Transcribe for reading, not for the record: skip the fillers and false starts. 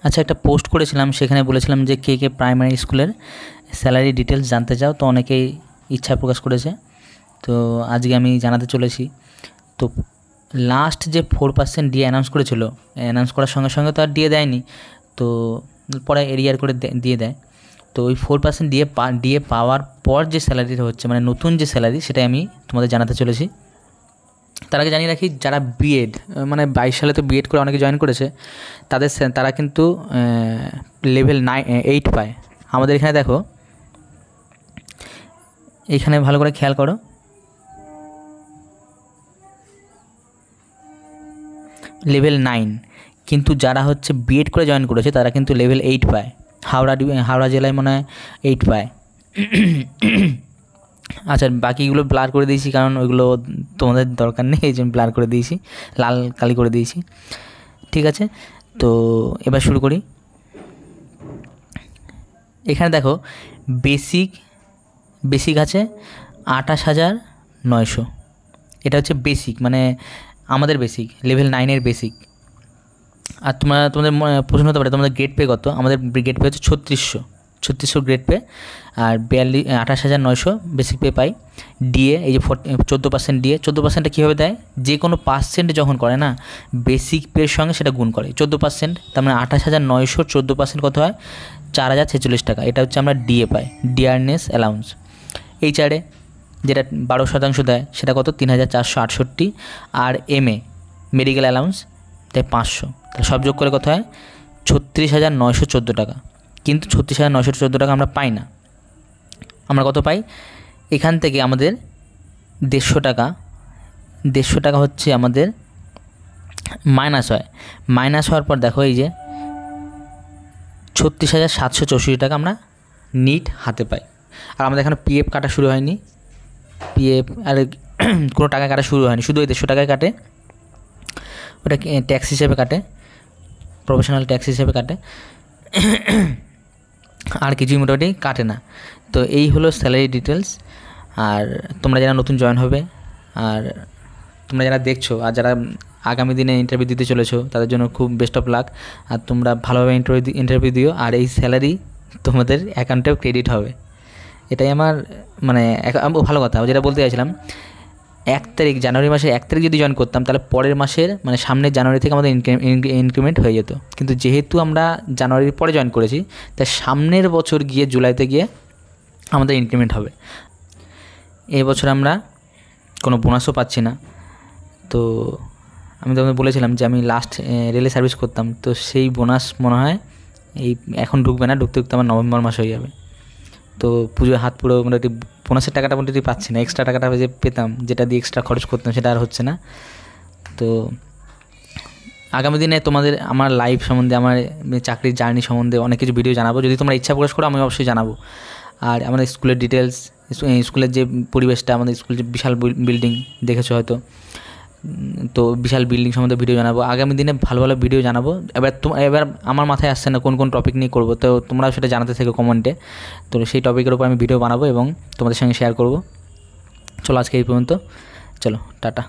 আচ্ছা, একটা পোস্ট করেছিলাম, সেখানে বলেছিলাম যে কে কে প্রাইমারি স্কুলের স্যালারি ডিটেলস জানতে চাও, তো অনেকেই ইচ্ছা প্রকাশ করেছে। তো আজকে আমি জানাতে চলেছি। তো লাস্ট যে 4% ডিএ অ্যানাউন্স করেছিল, অ্যানাউন্স করার সঙ্গে সঙ্গে তো আর ডিএ দেয়নি, তো পরে এরিয়ার করে দিয়ে দেয়। তো ওই 4% ডিএ পাওয়ার পর যে স্যালারিটা হচ্ছে, মানে নতুন যে স্যালারি, সেটাই আমি তোমাদের জানাতে চলেছি। তার আগে জানিয়ে রাখি, যারা বিএড মানে 22 সালে তো বিএড করে অনেকে জয়েন করেছে, তারা কিন্তু লেভেল 8 পায়। আমাদের এখানে দেখো, এইখানে ভালো করে খেয়াল করো, লেভেল 9, কিন্তু যারা হচ্ছে বিএড করে জয়েন করেছে তারা কিন্তু লেভেল 8 পায়। হাওড়া জেলায় মনে হয় 8 পায়। আচ্ছা, বাকিগুলো ব্লার করে দিয়েছি, কারণ ওইগুলো তোমাদের দরকার নেই, এই জন্য ব্লার করে দিয়েছি, লাল কালি করে দিয়েছি। ঠিক আছে, তো এবার শুরু করি। এখানে দেখো, বেসিক আছে 28,900। এটা হচ্ছে বেসিক, মানে আমাদের বেসিক, লেভেল 9-এর বেসিক। আর তোমাদের প্রশ্ন হতে পারে তোমাদের গ্রেড পে কত। আমাদের গ্রেড পে হচ্ছে 3600 গ্রেড পে, আর 28,900 বেসিক পে পাই। ডিএ এই যে 14% ডিএ, 14%টা কীভাবে দেয়, যে কোনো পার্সেন্ট যখন করে না, বেসিক পের সঙ্গে সেটা গুণ করে 14%, তার মানে 28,900 14% কত হয়, 4,046 টাকা। এটা হচ্ছে আমরা ডিএ পাই, ডিয়ারনেস অ্যালাউন্স। এইচআরে যেটা 12% দেয়, সেটা কত, 3,468। আর এমএ মেডিকেল অ্যালাউন্স তাই 500, তাহলে সব যোগ করে কত হয়, 36,914 টাকা। কিন্তু 36,914 টাকা আমরা পাই না। আমরা কত পাই, এখান থেকে আমাদের 150 টাকা হচ্ছে আমাদের মাইনাস হয়। মাইনাস হওয়ার পর দেখো, এই যে 36,764 টাকা আমরা নিট হাতে পাই। আর আমাদের এখানে পিএফ কাটা শুরু হয়নি, পিএফ আর কোনো টাকা কাটা শুরু হয়নি, শুধু ওই 150 টাকায় কাটে। ওটা ট্যাক্স হিসেবে কাটে, প্রফেশনাল ট্যাক্স হিসেবে কাটে, আর কিছুই মোটামুটি কাটে না। তো এই হলো স্যালারি ডিটেলস। আর তোমরা যারা নতুন জয়েন হবে, আর তোমরা যারা দেখছো, আর যারা আগামী দিনে ইন্টারভিউ দিতে চলেছো, তাদের জন্য খুব বেস্ট অফ লাক। আর তোমরা ভালোভাবে ইন্টারভিউ দিও, আর এই স্যালারি তোমাদের অ্যাকাউন্টেও ক্রেডিট হবে। এটাই আমার মানে ভালো কথা যেটা বলতে চাইছিলাম। 1 তারিখ, জানুয়ারি মাসের 1 তারিখ যদি জয়েন করতাম, তাহলে পরের মাসের মানে সামনের জানুয়ারি থেকে আমাদের ইনক্রিমেন্ট হয়ে যেত। কিন্তু যেহেতু আমরা জানুয়ারির পরে জয়েন করেছি, তাই সামনের বছর গিয়ে জুলাইতে গিয়ে আমাদের ইনক্রিমেন্ট হবে। এই বছর আমরা কোনো বোনাসও পাচ্ছি না। তো আমি তোমাদের বলেছিলাম যে আমি লাস্ট রেলে সার্ভিস করতাম, তো সেই বোনাস মনে হয় এখন ঢুকবে না, ঢুকতে আমার নভেম্বর মাস হয়ে যাবে। তো পুজোর হাত পুরো মোটামুটি বোনাসের টাকাটা মোটামুটি পাচ্ছি না, এক্সট্রা টাকাটা যে পেতাম, যেটা দিয়ে এক্সট্রা খরচ করতাম, সেটা আর হচ্ছে না। তো আগামী দিনে তোমাদের আমার লাইফ সম্বন্ধে, আমার চাকরির জার্নি সম্বন্ধে অনেক কিছু ভিডিও জানাবো। যদি তোমরা ইচ্ছা প্রকাশ করো, আমি অবশ্যই জানাবো। আর আমাদের স্কুলের ডিটেলস, স্কুলের যে পরিবেশটা, আমাদের স্কুলের যে বিশাল বিল্ডিং দেখেছো হয়তো, তো বিশাল বিল্ডিং সম্বন্ধে ভিডিও জানাবো। আগামী দিনে ভালো ভালো ভিডিও জানাবো। এবার আমার মাথায় আসছে না কোন টপিক নিয়ে করবো, তো তোমরা সেটা জানাতে থেকো কমেন্টে। তো সেই টপিকের উপর আমি ভিডিও বানাবো এবং তোমাদের সঙ্গে শেয়ার করব। চলো আজকে এই পর্যন্ত, চলো টাটা।